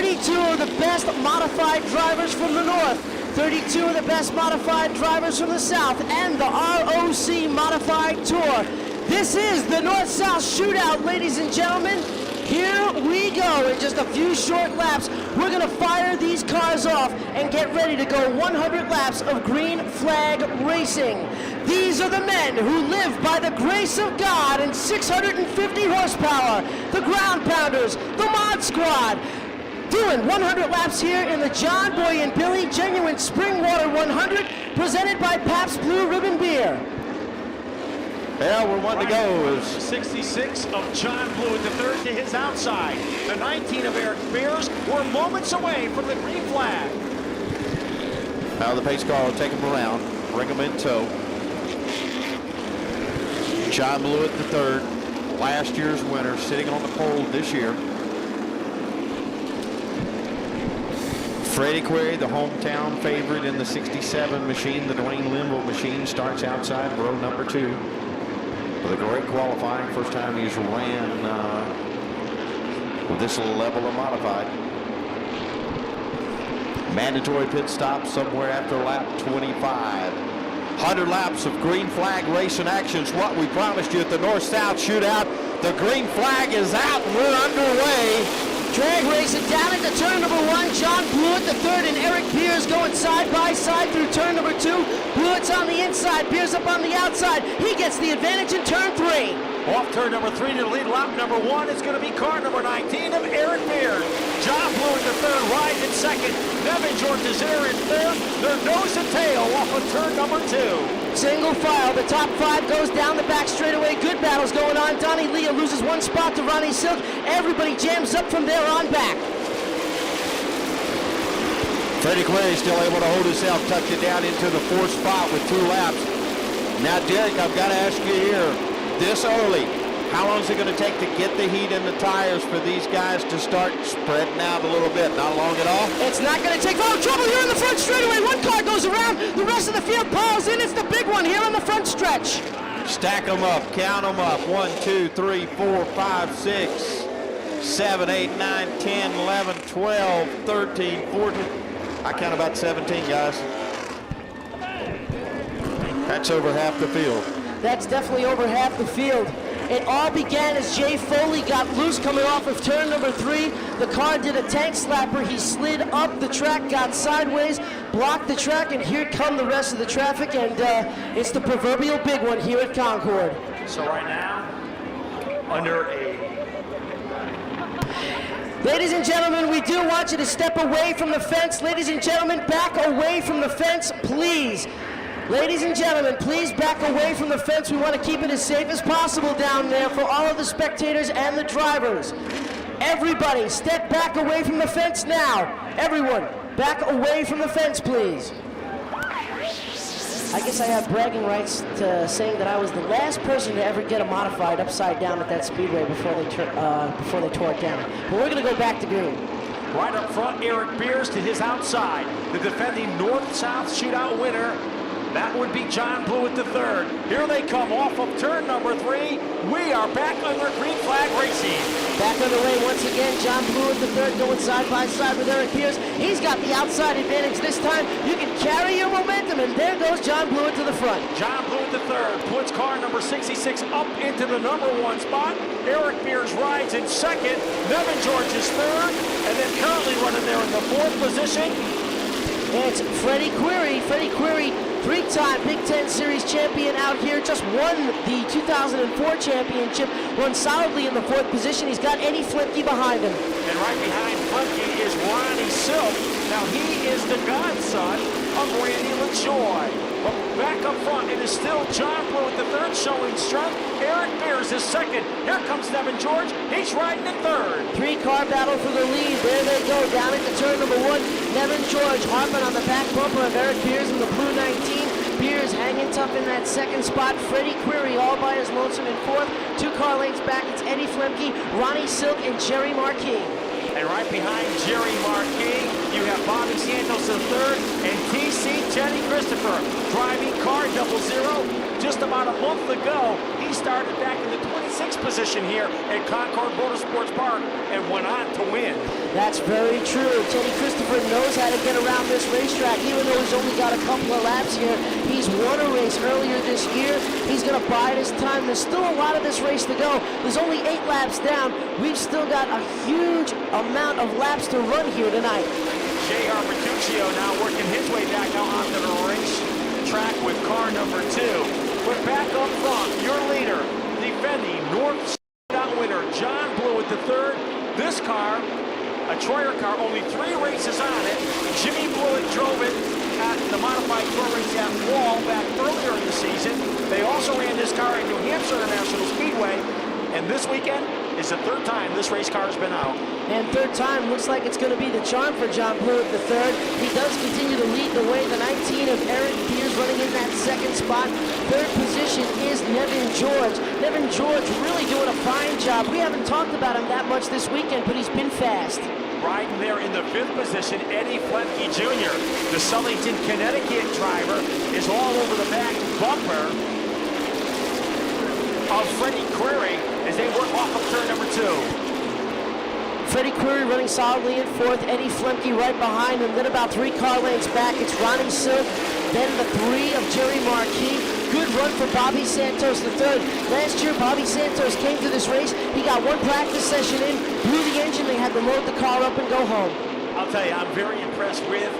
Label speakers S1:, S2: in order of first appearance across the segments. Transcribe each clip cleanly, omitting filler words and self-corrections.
S1: 32 of the best modified drivers from the north, 32 of the best modified drivers from the south, and the ROC Modified Tour. This is the North-South Shootout, ladies and gentlemen. Here we go. In just a few short laps, we're going to fire these cars off and get ready to go 100 laps of green flag racing. These are the men who live by the grace of God and 650 horsepower, the ground pounders, the mod squad, doing 100 laps here in the John Boy and Billy Genuine Spring Water 100, presented by Pabst Blue Ribbon Beer.
S2: Yeah, we're one to go.
S3: 66 of John Blewett III to his outside. The 19 of Eric Beers were moments away from the green flag.
S2: Now the pace car will take him around, bring him in tow. John Blewett III, last year's winner, sitting on the pole this year. Freddie Query, the hometown favorite in the 67 machine, the Dwayne Linville machine, starts outside row number 2. With a great qualifying, first time he's ran with this level of modified. Mandatory pit stop somewhere after lap 25. 100 laps of green flag racing action is what we promised you at the North-South Shootout. The green flag is out and we're underway.
S1: Drag racing down into turn number 1. John Blewett III and Eric Beers going side by side through turn number 2. Blewett's on the inside, Beers up on the outside. He gets the advantage in turn 3.
S3: Off turn number 3 to lead lap number 1 is going to be car number 19 of Eric Beers. John Blewett III rides in second. Nevin George is there in third. They're nose and tail off of turn number 2.
S1: Single file, the top 5 goes down the back straightaway. Good battles going on. Donny Lia loses 1 spot to Ronnie Silk. Everybody jams up from there on back.
S2: Freddie Query still able to hold himself, tucked it down into the 4th spot with 2 laps. Now, Derek, I've got to ask you here, this early, how long is it going to take to get the heat in the tires for these guys to start spreading out a little bit? Not long at all?
S1: It's not going to take long. Trouble here in the front straightaway. 1 car goes around. The rest of the field piles in. It's the big one here on the front stretch.
S2: Stack them up. Count them up. 1, 2, 3, 4, 5, 6, 7, 8, 9, 10, 11, 12, 13, 14. I count about 17, guys. That's over half the field.
S1: That's definitely over half the field. It all began as Jay Foley got loose coming off of turn number 3. The car did a tank slapper. He slid up the track, got sideways, blocked the track, and here come the rest of the traffic, and it's the proverbial big one here at Concord.
S3: So right now, under a...
S1: Ladies and gentlemen, we do want you to step away from the fence. Ladies and gentlemen, back away from the fence, please. Ladies and gentlemen, please back away from the fence. We want to keep it as safe as possible down there for all of the spectators and the drivers. Everybody, step back away from the fence now. Everyone, back away from the fence, please. I guess I have bragging rights to saying that I was the last person to ever get a modified upside down at that speedway before they tore it down. But we're going to go back to green.
S3: Right up front, Eric Beers to his outside. The defending North-South Shootout winner. That would be John Blewett III. Here they come off of turn number 3. We are back under green flag racing.
S1: Back underway once again. John Blewett III going side by side with Eric Beers. He's got the outside advantage this time. You can carry your momentum, and there goes John Blewett to the front.
S3: John Blewett III puts car number 66 up into the number 1 spot. Eric Beers rides in second. Nevin George is third, and then currently running there in the 4th position.
S1: It's Freddie Query. Freddie Query, 3-time Big Ten Series champion out here, just won the 2004 championship, won solidly in the 4th position. He's got Eddie Flemke behind him.
S3: And right behind Flemke is Ronnie Silk. Now he is the godson of Randy LaJoy. But back up front, it is still John Blewett III showing strength. Eric Beers is second. Here comes Nevin George. He's riding in third.
S1: 3-car battle for the lead. There they go, down into turn number 1. Nevin George harping on the back bumper of Eric Beers in the blue 19. Beers hanging tough in that 2nd spot. Freddie Query all by his lonesome in 4th. 2 car lengths back, it's Eddie Flemke, Ronnie Silk, and Jerry Marquis.
S3: And right behind Jerry Marquis, you have Bobby Santos in third, and TC Jenny Christopher driving car 00. Just about a month ago, He started back in the 26th position here at Concord Motorsports Park and went on to win.
S1: That's very true. Teddy Christopher knows how to get around this racetrack. Even though he's only got a couple of laps here, he's won a race earlier this year. He's going to bide his time. There's still a lot of this race to go. There's only 8 laps down. We've still got a huge amount of laps to run here tonight.
S3: JR Bertuccio now working his way back out onto the racetrack with car number 2. But back up front, your leader, defending North Shootout winner, John Blewett III. This car, a Troyer car, only 3 races on it. Jimmy Blewett drove it at the modified tour race at Wall back earlier in the season. They also ran this car at New Hampshire International Speedway. And this weekend is the 3rd time this race car has been out.
S1: And 3rd time looks like it's going to be the charm for John Blewett III. He does continue to lead the way. The 19 of Eric Beers running in that 2nd spot. 3rd position is Nevin George. Nevin George really doing a fine job. We haven't talked about him that much this weekend, but he's been fast.
S3: Riding there in the 5th position, Eddie Flemke Jr. The Southington, Connecticut driver is all over the back bumper of Freddie Query as they work off of turn number 2.
S1: Freddie Query running solidly in 4th. Eddie Flemke right behind him. Then about 3 car lengths back, it's Ronnie Silk. Then the 3 of Jerry Marquis. Good run for Bobby Santos III. Last year, Bobby Santos came to this race. He got 1 practice session in, blew the engine. They had to load the car up and go home.
S3: I'll tell you, I'm very impressed with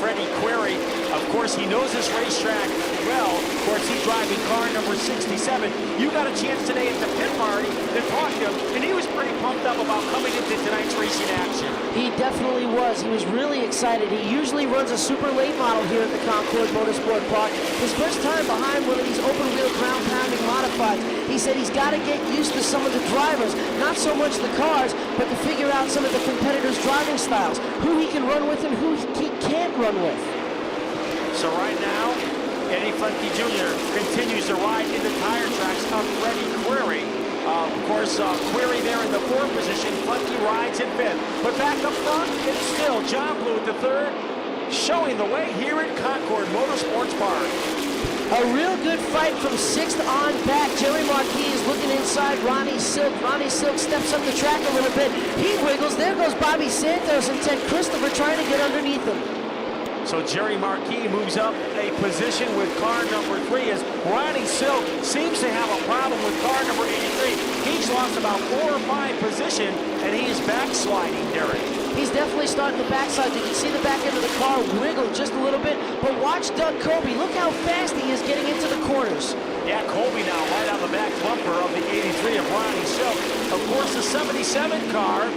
S3: Freddie Query. Of course, he knows this racetrack well. Of course, he's driving car number 67. You got a chance today at the pit party to talk to him, and he was pretty pumped up about coming into tonight's racing action.
S1: He definitely was. He was really excited. He usually runs a super late model here at the Concord Motorsport Park. His first time behind one of these open-wheel ground-pounding modifieds. He said he's got to get used to some of the drivers, not so much the cars, but to figure out some of the competitors' driving styles, who he can run with and who he can't run with.
S3: So right now, Eddie Flemke Jr. continues to ride in the tire tracks of Freddie Query. Of course, Query there in the 4th position. Flemke rides in 5th. But back up front, it's still John Blewett III showing the way here at Concord Motorsports Park.
S1: A real good fight from 6th on back. Jerry Marquis is looking inside Ronnie Silk. Ronnie Silk steps up the track a little bit. He wiggles. There goes Bobby Santos and Ted Christopher trying to get underneath him.
S3: So Jerry Marquis moves up a position with car number 3 as Ronnie Silk seems to have a problem with car number 83. He's lost about 4 or 5 positions, and he is backsliding, Derek.
S1: He's definitely starting to backslide. You can see the back end of the car wiggle just a little bit, but watch Doug Coby. Look how fast he is getting into the corners.
S3: Yeah, Coby now right on the back bumper of the 83 of Ronnie Silk. Of course, the 77 car,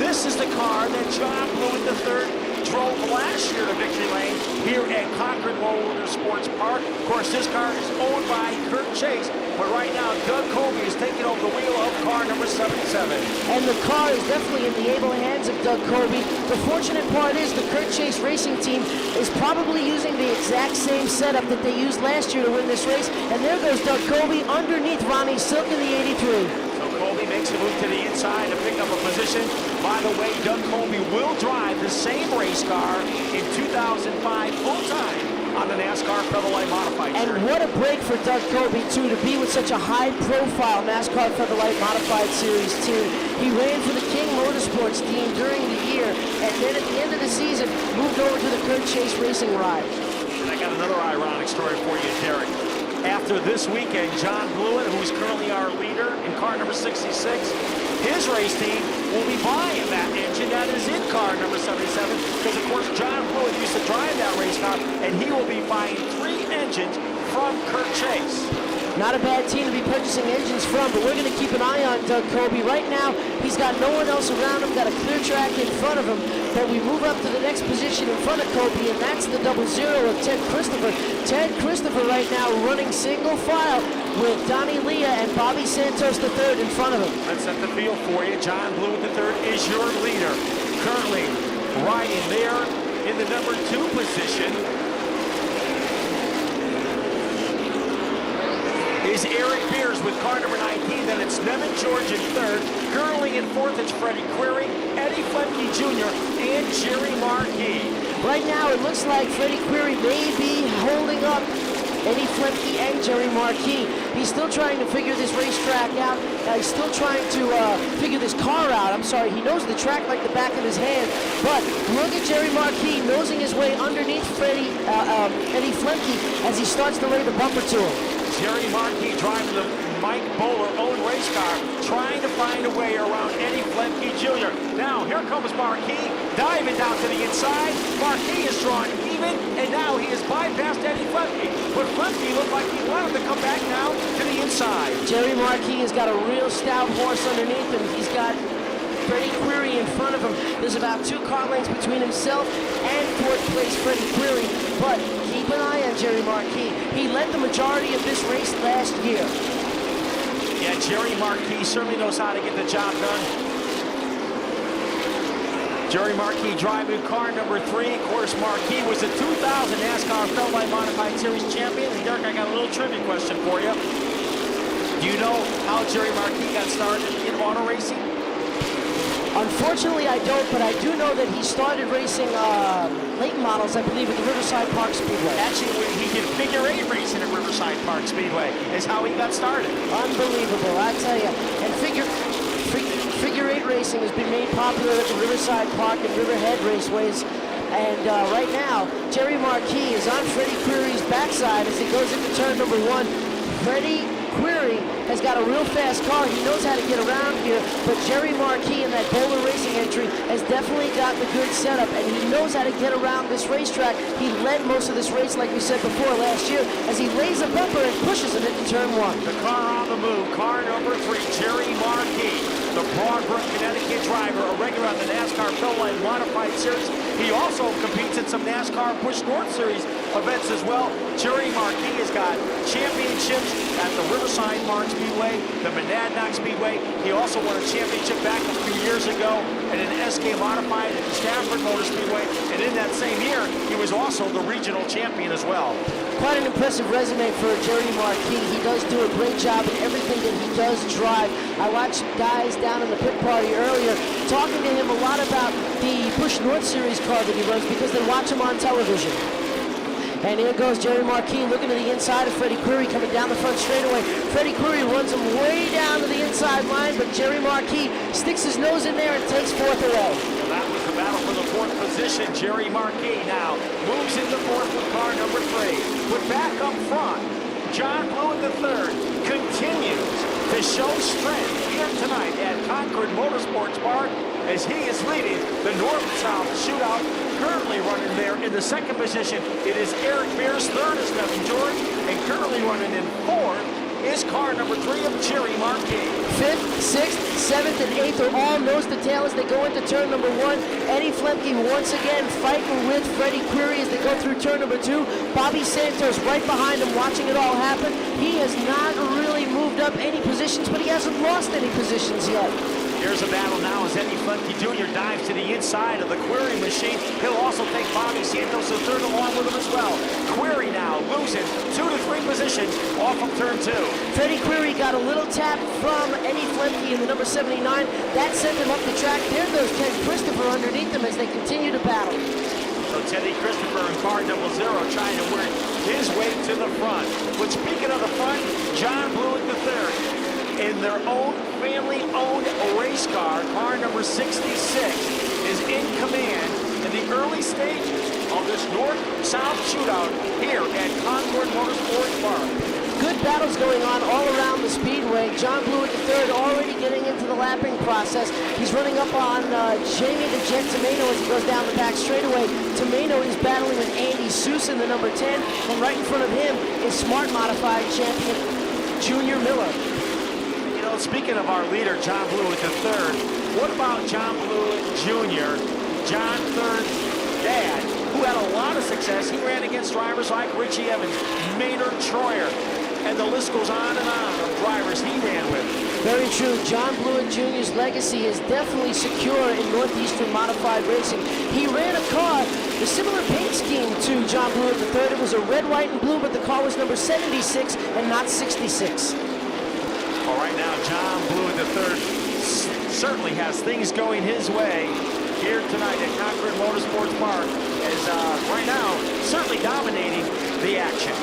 S3: this is the car that John Blewett III drove last year to victory lane here at Concord Motorsports Park. Of course, this car is owned by Kurt Chase, but right now Doug Coby is taking over the wheel of car number 77.
S1: And the car is definitely in the able hands of Doug Coby. The fortunate part is the Kurt Chase racing team is probably using the exact same setup that they used last year to win this race. And there goes Doug Coby underneath Ronnie Silk in the 83.
S3: Coby makes a move to the inside to pick up a position. By the way, Doug Coby will drive the same race car in 2005 full-time on the NASCAR Featherlight Modified Series.
S1: And what a break for Doug Coby, too, to be with such a high-profile NASCAR Featherlight Modified Series team. He ran for the King Motorsports team during the year, and then at the end of the season, moved over to the Kurt Chase Racing ride.
S3: And I got another ironic story for you, Derek. After this weekend, John Blewett, who's currently our leader in car number 66, his race team will be buying that engine that is in car number 77, because of course John Blewett used to drive that race car, and he will be buying 3 engines from Kurt Chase.
S1: Not a bad team to be purchasing engines from, but we're going to keep an eye on Doug Coby. Right now, he's got no one else around him, got a clear track in front of him, but we move up to the next position in front of Coby, and that's the 00 of Ted Christopher. Ted Christopher right now running single file with Donny Lia and Bobby Santos III in front of him.
S3: Let's set the field for you. John Blewett III is your leader. Currently riding there in the number 2 position is Eric Beers with car number 19. Then it's Nevin George in 3rd. Currently in 4th, it's Freddie Query, Eddie Flemke Jr., and Jerry Marquis.
S1: Right now, it looks like Freddie Query may be holding up Eddie Flemke and Jerry Marquis. He's still trying to figure this racetrack out. He's still trying to figure this car out. I'm sorry, he knows the track like the back of his hand. But look at Jerry Marquis nosing his way underneath Eddie Flemke as he starts to lay the bumper to him.
S3: Jerry Marquis driving the Mike Bowler-owned race car, trying to find a way around Eddie Flemke Jr. Now, here comes Marquis, diving down to the inside. Marquis is drawn even, and now he has bypassed Eddie Flemke. But Flemke looked like he wanted to come back now to the inside.
S1: Jerry Marquis has got a real stout horse underneath him. He's got Freddie Query in front of him. There's about 2 car lengths between himself and fourth place Freddie Query. But keep an eye on Jerry Marquis. He led the majority of this race last year.
S3: Yeah, Jerry Marquis certainly knows how to get the job done. Jerry Marquis driving car number 3. Of course, Marquis was the 2000 NASCAR Feltline Modified Series champion. And Derek, I got a little trivia question for you. Do you know how Jerry Marquis got started in auto racing?
S1: Unfortunately, I don't, but I do know that he started racing late models, I believe, at the Riverside Park Speedway.
S3: Actually, he did figure 8 racing at Riverside Park Speedway is how he got started.
S1: Unbelievable, I tell you. And figure 8 racing has been made popular at the Riverside Park and Riverhead raceways. And right now, Jerry Marquis is on Freddie Query's backside as he goes into turn number 1. Freddie Query has got a real fast car. He knows how to get around here, but Jerry Marquis in that Bowler Racing entry has definitely got the good setup, and he knows how to get around this racetrack. He led most of this race, like we said before, last year, as he lays a bumper and pushes him into turn 1.
S3: The car on the move, car number 3, Jerry Marquis, the Broadbrook, Connecticut driver, a regular on the NASCAR Feltline Modified Series. He also competes in some NASCAR Push North Series events as well. Jerry Marquis has got championships at the Riverside Park Speedway, the Monadnock Speedway. He also won a championship back a few years ago at an SK Modified at the Stafford Motor Speedway. And in that same year, he was also the regional champion as well.
S1: Quite an impressive resume for Jerry Marquis. He does do a great job in everything that he does drive. I watched guys down in the pit party earlier talking to him a lot about the Push North Series car that he runs because they watch him on television. And here goes Jerry Marquis looking to the inside of Freddie Query coming down the front straightaway. Freddie Query runs him way down to the inside line, but Jerry Marquis sticks his nose in there and takes 4th away.
S3: Well, that was the battle for the 4th position. Jerry Marquis now moves into 4th with car number 3. But back up front, John Blewett III continues to show strength here tonight at Concord Motorsports Park as he is leading the North-South Shootout. Currently running there in the 2nd position, it is Eric Beers. 3rd is Nevin George, and currently running in 4th is car number 3 of Jerry Marquis.
S1: 5th, 6th, 7th, and 8th are all nose to tail as they go into turn number 1. Eddie Flemke once again fighting with Freddie Query as they go through turn number 2. Bobby Santos right behind him watching it all happen. He has not really moved up any positions, but he hasn't lost any positions yet.
S3: Here's a battle now as Eddie Flemke Jr. dives to the inside of the Query machine. He'll also take Bobby Santos the 3rd along with him as well. Query now losing 2 to 3 positions off of turn 2.
S1: Freddie Query got a little tap from Eddie Flemke in the number 79. That sent him up the track. There goes Ted Christopher underneath them as they continue to battle.
S3: So Teddy Christopher in car double 0 trying to work his way to the front. But speaking of the front, John Blewett III in their own family-owned race car number 66, is in command in the early stages of this North-South Shootout here at Concord Motorsports Park.
S1: Good battles going on all around the speedway. John Blewett III already getting into the lapping process. He's running up on Jamie the Jet Tomaino as he goes down the back straightaway. Tomaino is battling with Andy Seuss in the number 10, and right in front of him is Smart Modified champion Junior Miller.
S3: You know, speaking of our leader, John Blewett III, what about John Blewett Jr., John III's dad, who had a lot of success? He ran against drivers like Richie Evans, Maynard Troyer, and the list goes on and on of drivers he ran with.
S1: Very true. John Blewett Jr.'s legacy is definitely secure in Northeastern Modified Racing. He ran a car, a similar paint scheme to John Blewett III. It was a red, white, and blue, but the car was number 76 and not 66.
S3: All right, now John Blewett III certainly has things going his way here tonight at Concord Motorsports Park as right now certainly dominating the action.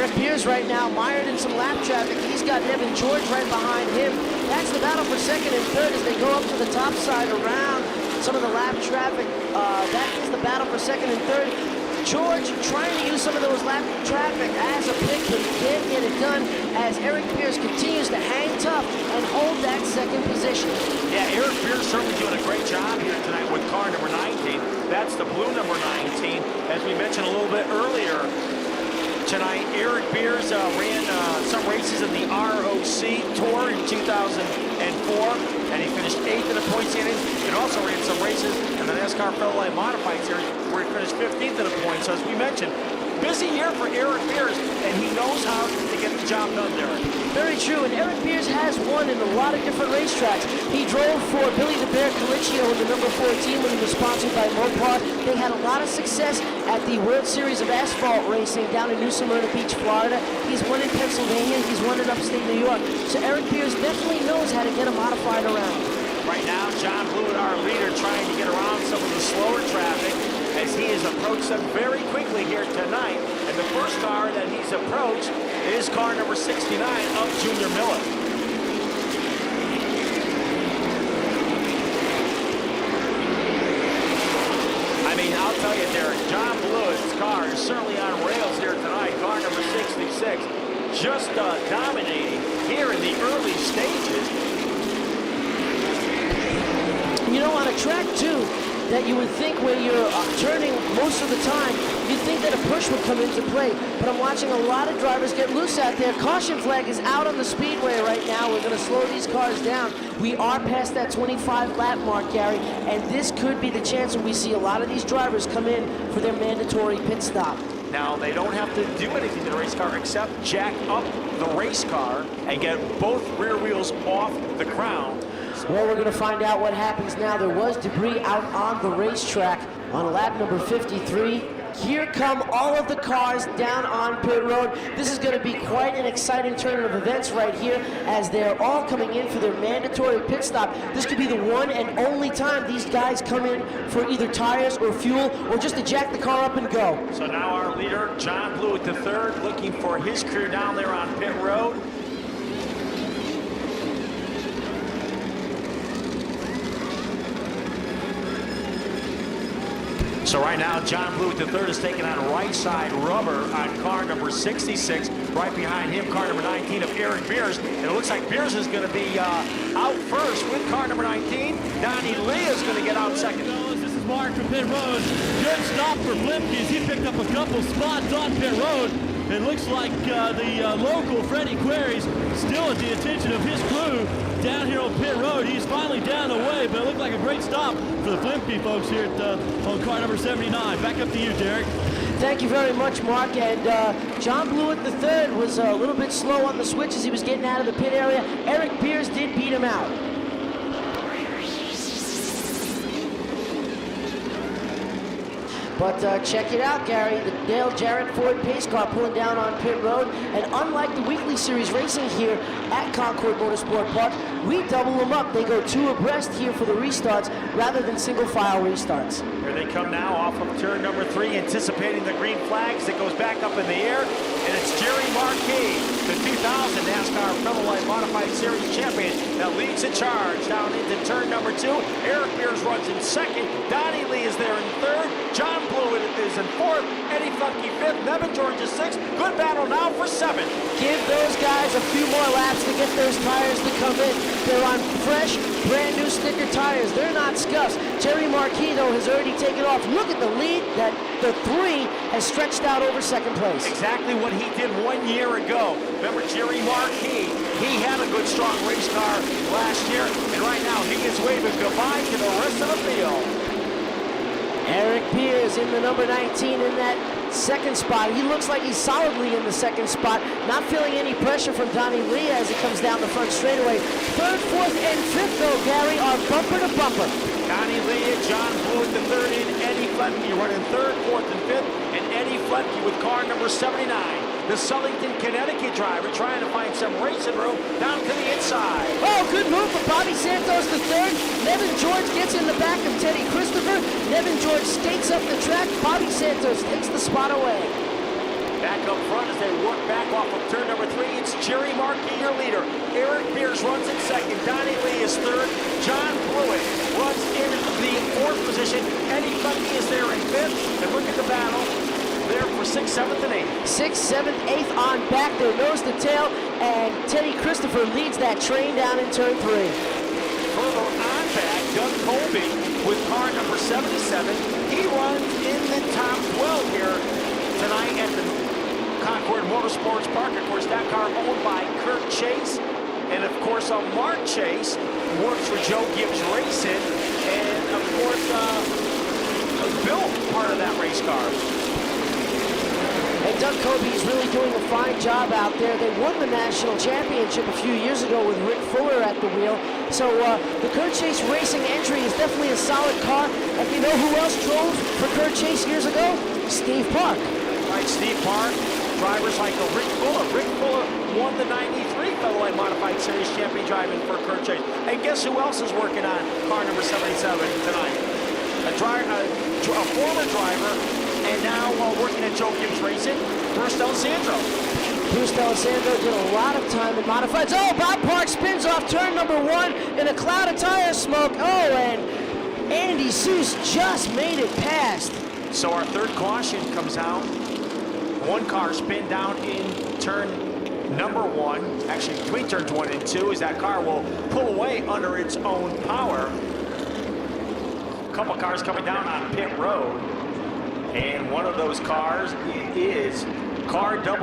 S1: Eric Pierce right now mired in some lap traffic. He's got Nevin George right behind him. That's the battle for second and third as they go up to the top side around some of the lap traffic. That is the battle for second and third. George trying to use some of those lap traffic as a pick, but he can't get it done as Eric Pierce continues to hang tough and hold that second position.
S3: Yeah, Eric Pierce certainly doing a great job here tonight with car number 19. That's the blue number 19. As we mentioned a little bit earlier tonight, Eric Pierce ran some races in the ROC Tour in 2004, and he finished 8th in the point standings, and also ran some races in the NASCAR Fellow Light Modified Series, where he finished 15th in the points. So as we mentioned, busy year for Eric Pierce, and he knows how to get the job done, Derek.
S1: Very true, and Eric Pierce has won in a lot of different racetracks. He drove for Billy the Bear Colicchio in the number 14 when he was sponsored by Mopar. They had a lot of success at the World Series of Asphalt Racing down in New Smyrna Beach, Florida. He's won in Pennsylvania, he's won in upstate New York. So Eric Pierce definitely knows how to get a modified around.
S3: Right now, John Blewett, our leader, trying to get around some of the slower traffic as he has approached them very quickly here tonight. And the first car that he's approached is car number 69 of Junior Miller. I mean, I'll tell you, Derek, John Blewett's car is certainly on rails here tonight. Car number 66 just dominating here in the early stages.
S1: You know, on a track, too, that you would think when you're turning most of the time, you'd think that a push would come into play. But I'm watching a lot of drivers get loose out there. Caution flag is out on the speedway right now. We're going to slow these cars down. We are past that 25 lap mark, Gary, and this could be the chance when we see a lot of these drivers come in for their mandatory pit stop.
S3: Now, they don't have to do anything to the race car except jack up the race car and get both rear wheels off the crown.
S1: Well, we're going to find out what happens now. There was debris out on the racetrack on lap number 53. Here come all of the cars down on pit road. This is going to be quite an exciting turn of events right here as they're all coming in for their mandatory pit stop. This could be the one and only time these guys come in for either tires or fuel or just to jack the car up and go.
S3: So now our leader, John Blewett III, looking for his crew down there on pit road. So right now, John Blewett III is taking on right side rubber on car number 66. Right behind him, car number 19 of Eric Pierce. And it looks like Pierce is going to be out first with car number 19. Donny Lia is going to get out second.
S4: This is Mark from pit road. Good stop for Flemke as he picked up a couple spots on pit road. It looks like the local Freddie Query's still at the attention of his crew down here on pit road. He's finally down the way, but it looked like a great stop for the Flemke folks here on car number 79. Back up to you, Derek.
S1: Thank you very much, Mark. And John Blewett III was a little bit slow on the switch as he was getting out of the pit area. Eric Pierce did beat him out. But check it out, Gary. The Dale Jarrett Ford pace car pulling down on pit road. And unlike the weekly series racing here at Concord Motorsport Park, we double them up. They go two abreast here for the restarts rather than single file restarts.
S3: Here they come now off of turn number 3, anticipating the green flags. It goes back up in the air, and it's Jerry Marquis, the 2000 NASCAR Fellow Light Modified Series champion, that leads the charge down into turn number 2. Eric Pierce runs in second. Donny Lia is there in third. John Blewett is in fourth. Eddie Flemke fifth. Nevin George is sixth. Good battle now for 7th.
S1: Give those guys a few more laps to get those tires to come in. They're on fresh, brand new sticker tires. They're not scuffs. Jerry Marquis, though, has already taken off. Look at the lead that the 3 has stretched out over second place.
S3: Exactly what he did 1 year ago. Remember Jerry Marquis? He had a good, strong race car last year, and right now he is waving goodbye to the rest of the field.
S1: Eric Pierce in the number 19 in that second spot. He looks like he's solidly in the second spot, not feeling any pressure from Donny Lia as he comes down the front straightaway. Third, fourth, and fifth, though, Gary, are bumper to bumper.
S3: Donny Lia, John Blewett III, and Eddie Flemke running third, fourth, and fifth, and Eddie Flemke with car number 79. The Southington, Connecticut driver trying to find some racing room down to the inside.
S1: Oh, good move for Bobby Santos III. Nevin George gets in the back of Teddy Christopher. Nevin George skates up the track. Bobby Santos takes the spot away.
S3: Back up front as they work back off of turn number 3, it's Jerry Marquis, your leader. Eric Beers runs in second. Donny Lia is third. John Blewett runs in the 4th position. Eddie Flemke is there in 5th. And look at the battle there for 6th, 7th, and 8th. 6th, 7th, 8th on back there, nose to tail, and Teddy Christopher leads that train down in turn 3. Further on back, Doug Coby with car number 77. He runs in the top 12 here tonight at the Concord Motorsports Park. Of course, that car owned by Kurt Chase. And of course, Mark Chase works for Joe Gibbs Racing. And of course, Bill, part of that race car.
S1: And Doug Coby is really doing a fine job out there. They won the national championship a few years ago with Rick Fuller at the wheel. So the Kurt Chase Racing entry is definitely a solid car. And you know who else drove for Kurt Chase years ago? Steve Park.
S3: Right, Steve Park. Drivers like Rick Fuller. Rick Fuller won the 93 Featherweight Modified Series champion driving for Kurt Chase. And guess who else is working on car number 77 tonight? A former driver, and now working at Joe Gibbs Racing, Bruce D'Alessandro.
S1: Bruce D'Alessandro did a lot of time in modifieds. Oh, Bob Park spins off turn number 1 in a cloud of tire smoke. Oh, and Andy Seuss just made it past.
S3: So our third caution comes out. One car spin down in turn number 1, actually between turns 1 and 2, as that car will pull away under its own power. A couple cars coming down on pit road, and one of those cars is car 00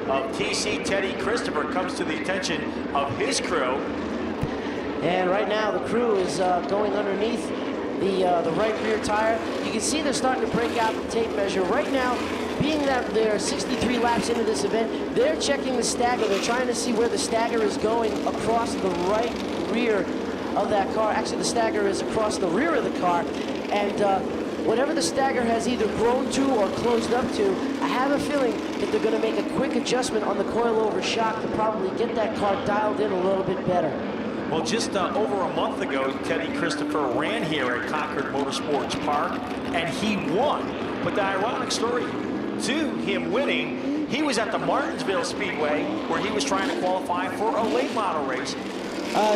S3: of TC Teddy Christopher. Comes to the attention of his crew.
S1: And right now the crew is going underneath the right rear tire. You can see they're starting to break out the tape measure. Right now, being that they're 63 laps into this event, they're checking the stagger. They're trying to see where the stagger is going across the right rear of that car. Actually, the stagger is across the rear of the car. And whatever the stagger has either grown to or closed up to, I have a feeling that they're going to make a quick adjustment on the coilover shock to probably get that car dialed in a little bit better.
S3: Well, just over a month ago, Teddy Christopher ran here at Concord Motorsports Park, and he won. But the ironic story to him winning, he was at the Martinsville Speedway, where he was trying to qualify for a late model race.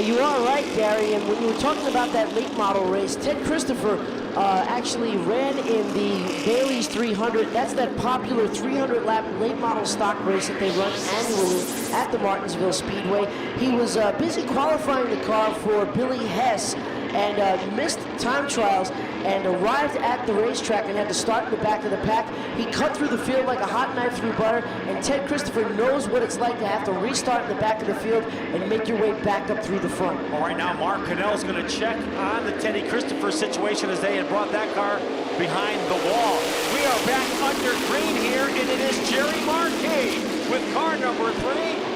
S1: You are right, Gary, and when you were talking about that late model race, Ted Christopher actually ran in the Bailey's 300. That's that popular 300-lap late model stock race that they run annually at the Martinsville Speedway. He was busy qualifying the car for Billy Hess and missed time trials and arrived at the racetrack and had to start in the back of the pack. He cut through the field like a hot knife through butter, and Ted Christopher knows what it's like to have to restart in the back of the field and make your way back up through the front.
S3: Well, right now, Mark Cannell is going to check on the Teddy Christopher situation as they had brought that car behind the wall. We are back under green here, and it is Jerry Marquis with car number 3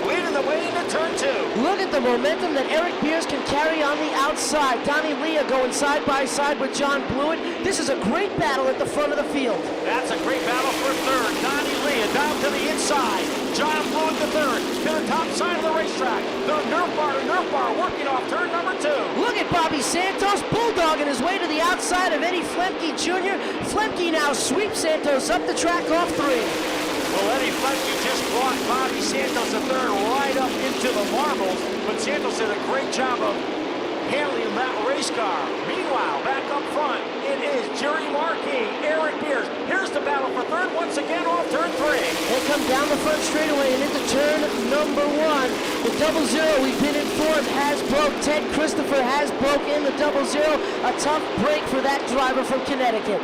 S3: leading the way into turn 2.
S1: Look at the momentum that Eric Beers can carry on the outside. Donny Lia going side by side with John Blewett. This is a great battle at the front of the field.
S3: That's a great battle for third. Donny Lia down to the inside. John Blewett III to the top side of the racetrack. The Nerf bar working off turn number 2.
S1: Look at Bobby Santos bulldogging his way to the outside of Eddie Flemke Jr. Flemke now sweeps Santos up the track off 3.
S3: Well, Eddie Flemke just brought Bobby Santos III right up into the marbles, but Santos did a great job of handling that race car. Meanwhile, back up front, it is Jerry Marquis, Eric Beers. Here's the battle for third once again off turn 3.
S1: They come down the front straightaway and into turn number 1. The 00 we've been informed has broke. Ted Christopher has broke in the 00. A tough break for that driver from Connecticut.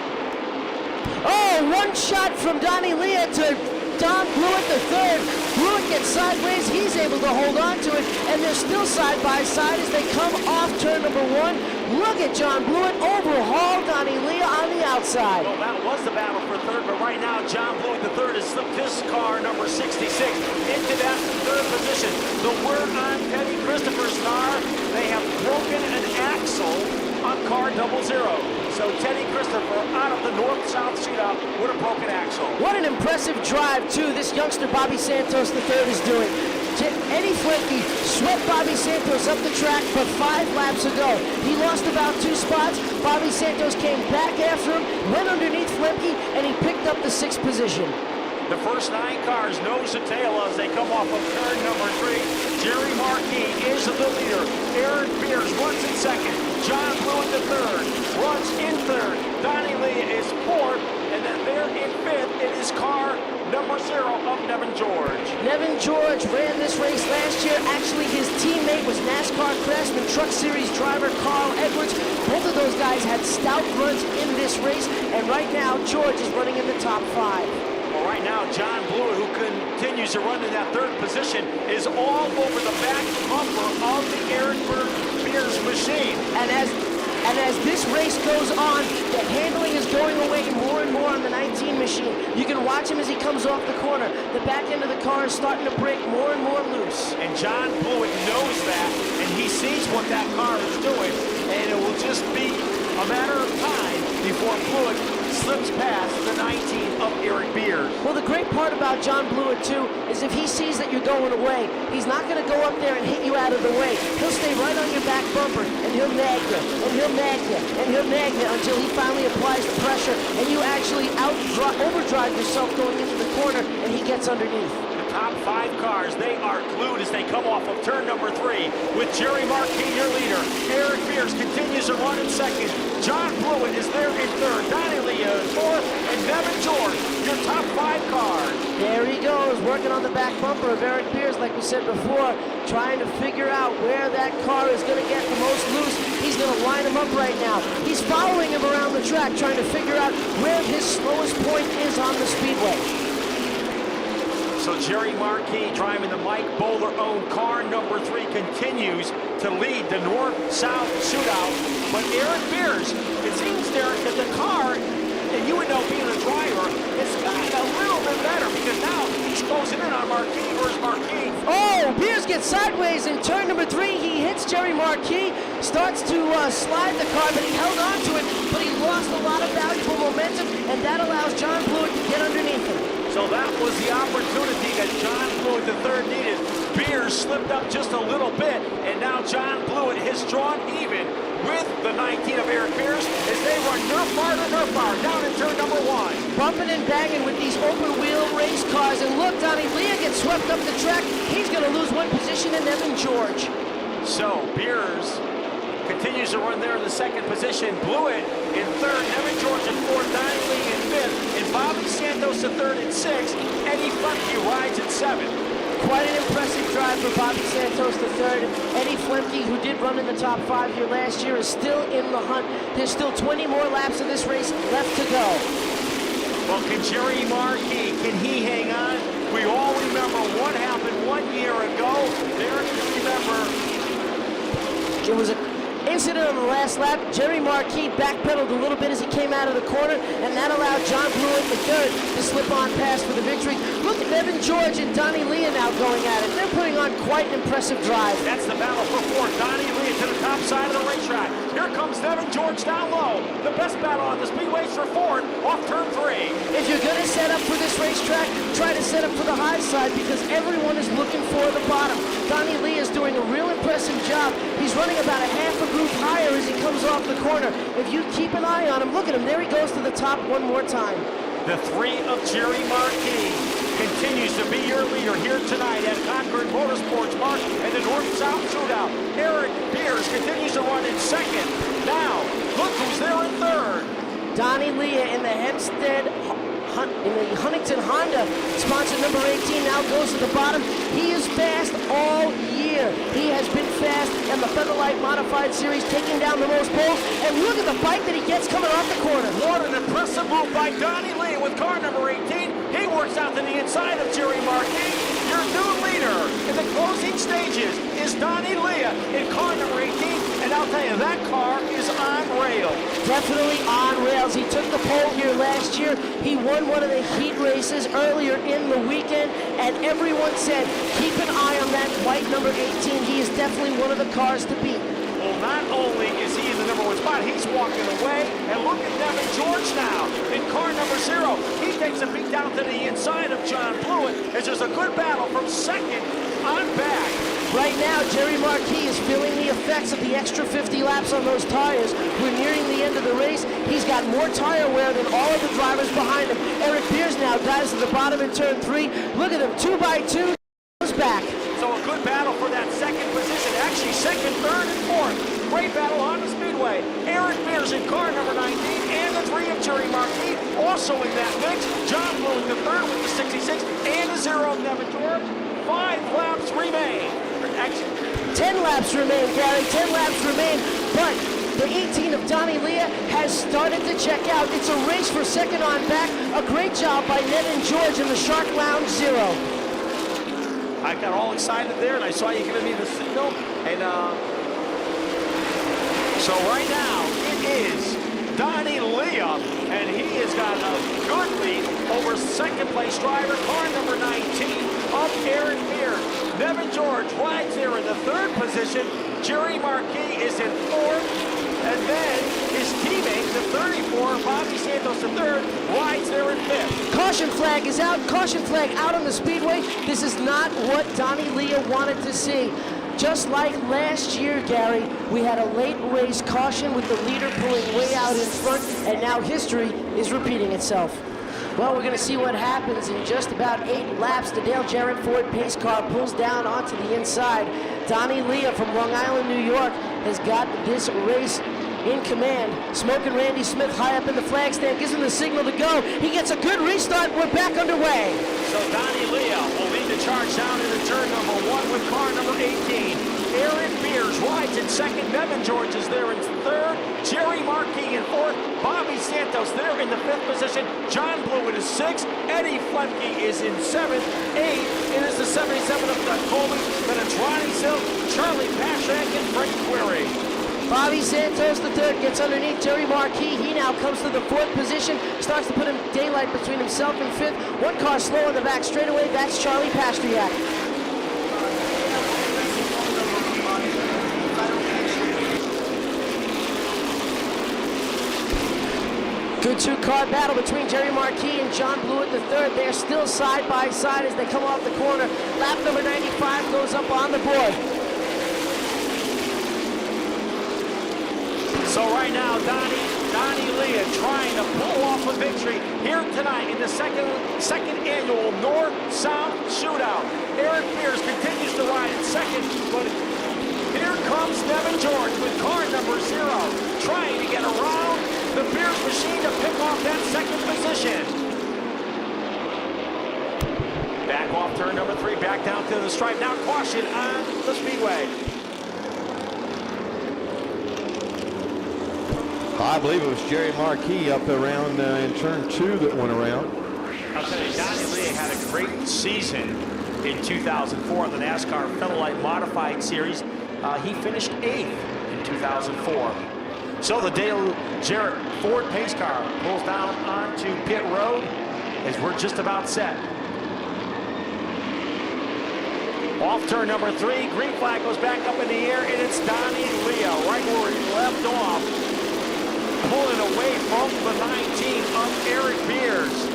S1: Oh, one shot from Donny Lia to John Blewett III. Blewett gets sideways. He's able to hold on to it, and they're still side by side as they come off turn number 1. Look at John Blewett overhaul Donny Lia on the outside.
S3: Well, that was the battle for third, but right now John Blewett III has slipped his car, number 66, into that third position. The word on Teddy Christopher's car, they have broken an axle on car 00. So Teddy Christopher out of the north-south shootout with a broken axle.
S1: What an impressive drive, too, this youngster Bobby Santos III is doing. Eddie Flemke swept Bobby Santos up the track for 5 laps ago. He lost about 2 spots. Bobby Santos came back after him, went underneath Flemke, and he picked up the 6th position.
S3: The first 9 cars nose to tail as they come off of turn number 3. Jerry Marquis is the leader. Eric Beers runs in second. John Blewett III runs in third. Donny Lia is fourth. And then there in fifth, it is car number 0 of Nevin George.
S1: Nevin George ran this race last year. Actually, his teammate was NASCAR Craftsman Truck Series driver Carl Edwards. Both of those guys had stout runs in this race, and right now, George is running in the top 5.
S3: Well, right now, John Blewett, who continues to run in that third position, is all over the back bumper of the Eric Beers machine.
S1: And as this race goes on, the handling is going away more and more on the 19 machine. You can watch him as he comes off the corner. The back end of the car is starting to break more and more loose.
S3: And John Blewett knows that, and he sees what that car is doing, and it will just be a matter of time before Blewett slips past the 19 of Eric Beers.
S1: Well, the great part about John Blewett, too, is if he sees that you're going away, he's not going to go up there and hit you out of the way. He'll stay right on your back bumper, and he'll nag you, and he'll nag you, and he'll nag you until he finally applies the pressure, and you actually overdrive yourself going into the corner, and he gets underneath.
S3: Top 5 cars, they are glued as they come off of turn number 3 with Jerry Marquis, your leader. Eric Beers continues to run in second. John Blewett is there in third. Donny Lia is fourth. And Nevin George, your top 5 cars.
S1: There he goes, working on the back bumper of Eric Beers, like we said before, trying to figure out where that car is going to get the most loose. He's going to line him up right now. He's following him around the track, trying to figure out where his slowest point is on the speedway.
S3: So Jerry Marquis, driving the Mike Bowler-owned car number 3, continues to lead the North-South Shootout. But Eric Beers, it seems, Derek, that the car, and you would know being a driver, has gotten a little bit better because now he's closing in on Marquis. Where's Marquis?
S1: Oh, Beers gets sideways in turn number 3. He hits Jerry Marquis, starts to slide the car, but he held on to it, but he lost a lot of valuable momentum, and that allows John Blewett to get underneath him.
S3: So that was the opportunity that John Blewett III needed. Beers slipped up just a little bit, and now John Blewett has drawn even with the 19 of Eric Beers as they run nerf bar down in turn number 1.
S1: Bumping and banging with these open-wheel race cars, and look, Donny Lia gets swept up the track. He's going to lose one position to Nevin George.
S3: So Beers continues to run there in the second position. Blewett in third, Nevin George in fourth, Donny Lia in fifth, and Bobby Santos in third and sixth. Eddie Flemke rides in seventh.
S1: Quite an impressive drive for Bobby Santos III. Eddie Flemke, who did run in the top 5 here last year, is still in the hunt. There's still 20 more laps of this race left to go.
S3: Well, can Jerry Marquis, can he hang on? We all remember what happened 1 year ago. There you remember.
S1: It was an incident on the last lap. Jerry Marquis backpedaled a little bit as he came out of the corner, and that allowed John Blewett III to slip on past for the victory. Look at Nevin George and Donny Lia now going at it. They're putting on quite an impressive drive.
S3: That's the battle for fourth. Donny Lia to the top side of the racetrack. Here comes Nevin George down low. The best battle on the speedways for fourth off turn 3.
S1: If you're going to set up for this racetrack, try to set up for the high side because everyone is looking for the bottom. Donny Lia is doing a real impressive job. He's running about a half a group higher as he comes off the corner. If you keep an eye on him, look at him. There he goes to the top one more time.
S3: The 3 of Jerry Marquis continues to be your leader here tonight at Concord Motorsports Park and the North-South Shootout. Eric Beers continues to run in second. Now, look who's there in third.
S1: Donny Lia in the Hempstead, in the Huntington Honda, sponsor number 18, now goes to the bottom. He is fast all year. He has been fast in the Featherlight Modified Series, taking down the most poles. And look at the bike that he gets coming off the corner.
S3: What an impressive move by Donny Lia with car number 18. He works out to the inside of Jerry Marquis. Your new leader in the closing stages is Donny Lia in car number 18. And I'll tell you, that car is on rails.
S1: Definitely on rails. He took the pole here last year. He won one of the heat races earlier in the weekend, and everyone said, keep an eye on that white number 18. He is definitely one of the cars to beat.
S3: Well, not only is he in the number 1 spot, he's walking away. And look at Nevin George now in car number 0. He takes a beat down to the inside of John Blewett. as there's a good battle from second on back.
S1: Right now, Jerry Marquis is feeling the effects of the extra 50 laps on those tires. We're nearing the end of the race. He's got more tire wear than all of the drivers behind him. Eric Beers now dives to the bottom in turn 3. Look at him, 2 by 2, goes back.
S3: So a good battle for that second position. Actually, second, third, and fourth. Great battle on the Speedway. Eric Beers in car number 19, and the 3 of Jerry Marquis also in that mix. John Blewett III with the 66, and the 0 of Nevin George. 5 laps remain.
S1: 10 laps remain, Gary, 10 laps remain, but the 18 of Donny Lia has started to check out. It's a race for second on back. A great job by Nevin George in the Shark Lounge 0.
S3: I got all excited there, and I saw you giving me the signal. And so right now, it is Donny Lia, and he has got a good lead over second-place driver, car number 19, of Eric Beers. Nevin George rides there in the 3rd position. Jerry Marquis is in 4th. And then his teammate, the 34, Bobby Santos III, rides there in 5th.
S1: Caution flag is out. Caution flag out on the Speedway. This is not what Donny Lia wanted to see. Just like last year, Gary, we had a late race caution with the leader pulling way out in front, and now history is repeating itself. Well, we're going to see what happens in just about 8 laps. The Dale Jarrett Ford pace car pulls down onto the inside. Donny Lia from Long Island, New York, has got this race in command. Smoking Randy Smith high up in the flag stand gives him the signal to go. He gets a good restart. We're back underway.
S3: So Donny Lia will lead the charge down into turn number 1 with car number 18. Eric Beers rides in 2nd. Nevin George is there in 3rd. Jerry Marquis in 4th. Bobby Santos there in the 5th position. John Blewett is 6th. Eddie Flemke is in 7th. 8th, it is the 77 of Doug Coby. Then it's Ronnie Silk, Charlie Pasteryak, and Freddie Query.
S1: Bobby Santos III gets underneath Jerry Marquis. He now comes to the 4th position, starts to put him daylight between himself and 5th. One car slow in the back straightaway, that's Charlie Pasteryak. Good 2-car battle between Jerry Marquis and John Blewett III. They're still side by side as they come off the corner. Lap number 95 goes up on the board.
S3: So right now, Donny Lia trying to pull off a victory here tonight in the second annual North-South Shootout. Eric Beers continues to ride in 2nd, but here comes Nevin George with car number 0, trying to get around the Beers machine to pick off that 2nd position. Back off turn number 3, back down to the stripe. Now caution on the Speedway.
S2: I believe it was Jerry Marquis up around in turn 2 that went around.
S3: I'll tell you, Donny Lia had a great season in 2004 in the NASCAR Federal Modified Series. He finished 8th in 2004. So the Dale Jarrett Ford pace car pulls down onto pit road as we're just about set. Off turn number 3, green flag goes back up in the air, and it's Donny Lia right where he left off, pulling away from the 19 of Eric Beers.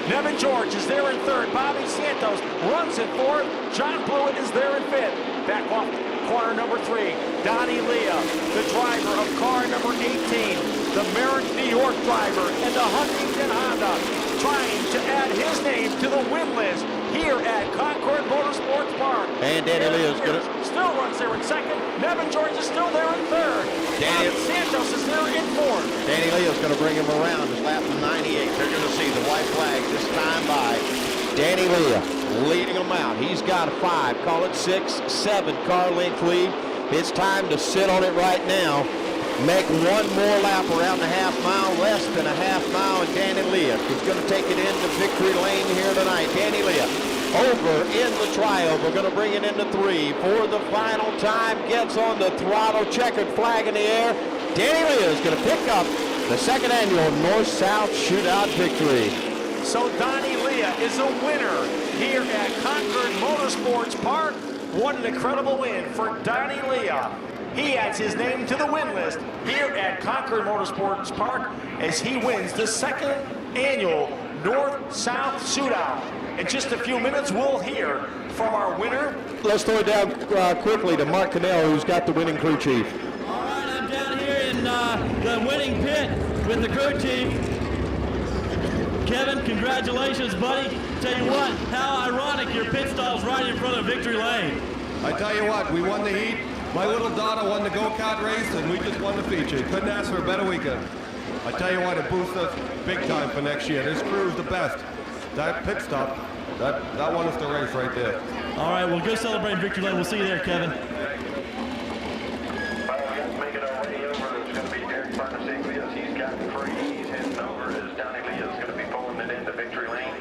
S3: Nevin George is there in 3rd. Bobby Santos runs in 4th. John Blewett is there in 5th. Back off corner number 3. Donny Lia, the driver of car number 18. The Merrick, New York driver, and the Huntington Honda, trying to add his name to the win list here at Concord Motorsports Park.
S2: And Donny Lia is going to...
S3: still runs there in 2nd. Nevin George is still there in 3rd. Bobby Santos is there in 4th.
S2: Donny Lia is going to bring him around his lap 98. They're going to see the white flag this time by Donny Lia leading him out. He's got a 5, call it 6, 7 car length lead. It's time to sit on it right now. Make one more lap around the half mile, less than a half mile, and Donny Lia is going to take it into victory lane here tonight. Donny Lia over in the triumph. We're going to bring it into 3 for the final time. Gets on the throttle, checkered flag in the air. Donny Lia is going to pick up the 2nd annual North-South Shootout victory.
S3: So Donny Lia is a winner here at Concord Motorsports Park. What an incredible win for Donny Lia. He adds his name to the win list here at Concord Motorsports Park as he wins the 2nd annual North-South Shootout. In just a few minutes, we'll hear from our winner.
S2: Let's throw it down quickly to Mark Cannell, who's got the winning crew chief.
S4: All right, I'm down here in the winning pit with the crew chief. Kevin, congratulations, buddy. Tell you what, how ironic your pit stop's right in front of victory lane.
S5: I tell you what, we won the heat. My little daughter won the go-kart race, and we just won the feature. Couldn't ask for a better weekend. I tell you what, it boosts us big time for next year. This crew's the best. That pit stop, that won us the race right there.
S4: All right, well, go celebrate victory lane. We'll see you there, Kevin.
S6: Make it our way over. It's going to be Derek Pasteryak. He's gotten free. He's heading over as Donny Lia is going to be pulling it into victory lane.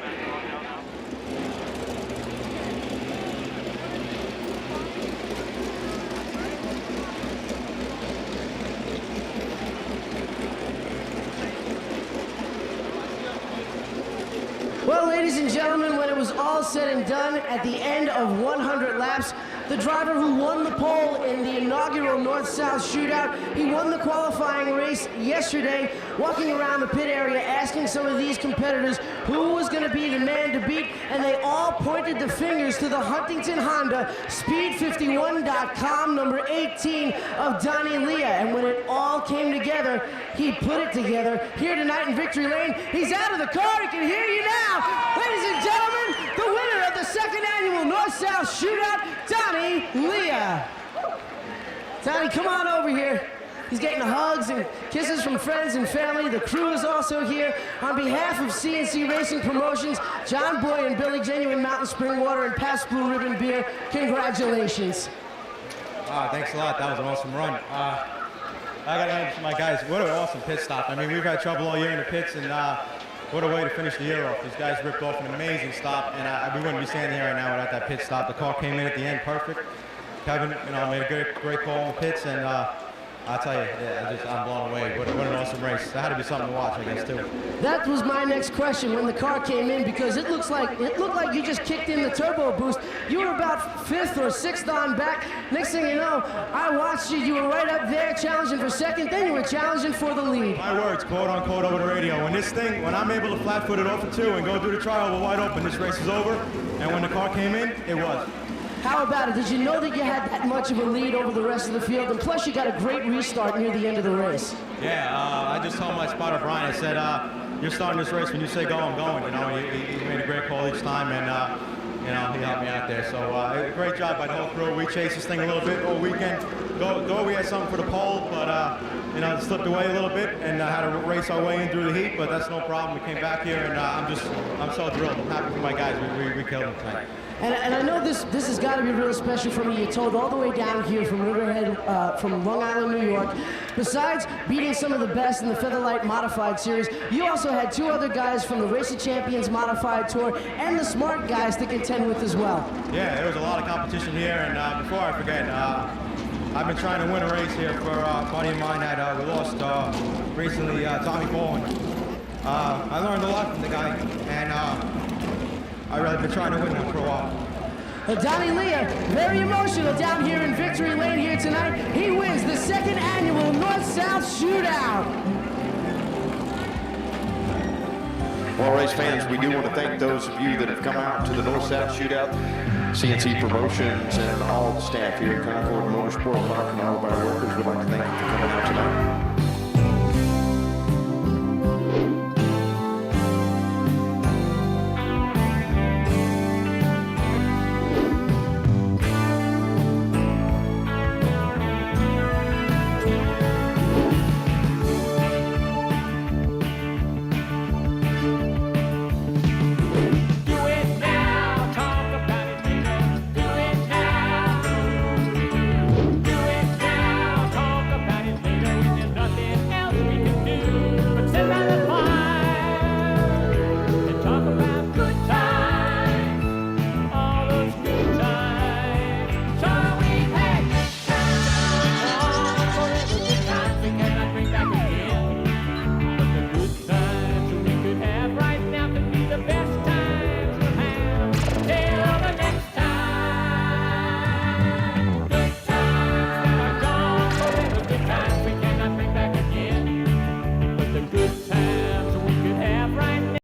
S1: Well, ladies and gentlemen, when it was all said and done, at the end of 100 laps, the driver who won the pole in the inaugural North-South Shootout, he won the qualifying race yesterday, walking around the pit area asking some of these competitors who was going to be the man to beat, and they all pointed the fingers to the Huntington Honda Speed51.com number 18 of Donny Lia. And when it all came together, he put it together here tonight in Victory Lane. He's out of the car. He can hear you now. Ladies and gentlemen, the winner of the second annual North-South Shootout, Donny Lia. Donny, come on over here. He's getting hugs and kisses from friends and family. The crew is also here. On behalf of CNC Racing Promotions, John Boy and Billy Genuine Mountain Spring Water and Pabst Blue Ribbon Beer, congratulations.
S7: Thanks a lot. That was an awesome run. I got to hand it to my guys. What an awesome pit stop. I mean, we've had trouble all year in the pits, and what a way to finish the year off. These guys ripped off an amazing stop, and we wouldn't be standing here right now without that pit stop. The car came in at the end perfect. Kevin, made a great call in the pits, and I'll tell you, I'm blown away. What an awesome race. That had to be something to watch, I guess, too.
S1: That was my next question when the car came in, because it looked like you just kicked in the turbo boost. You were about 5th or 6th on back. Next thing you know, I watched you. You were right up there challenging for second. Then you were challenging for the lead.
S7: My words, quote unquote, over the radio. When I'm able to flat-foot it off for 2 and go through the trial, we're wide open. This race is over. And when the car came in, it was.
S1: How about it? Did you know that you had that much of a lead over the rest of the field? And plus, you got a great restart near the end of the race.
S7: Yeah, I just told my spotter, Brian, I said, you're starting this race when you say go, I'm going. He made a great call each time, and, he helped me out there. So, great job by the whole crew. We chased this thing a little bit all weekend. We had something for the pole, but, it slipped away a little bit and had to race our way in through the heat, but that's no problem. We came back here, and I'm so thrilled. I'm happy for my guys. We killed them tonight.
S1: And I know this has got to be really special for me. You told all the way down here from Riverhead, from Long Island, New York. Besides beating some of the best in the Featherlight Modified Series, you also had 2 other guys from the Race of Champions Modified Tour and the Smart guys to contend with as well.
S7: Yeah, there was a lot of competition here, and before I forget, I've been trying to win a race here for a buddy of mine that we lost recently, Tommy Bowen. I learned a lot from the guy, and I've really been trying to win one for a while.
S1: Donny Lia, very emotional down here in Victory Lane here tonight. He wins the second annual North-South Shootout.
S2: Well, race fans, we do want to thank those of you that have come out to the North-South Shootout, CNC Promotions, and all the staff here at Concord Motorsport Park, and all of our workers. We'd like to thank you for coming out tonight.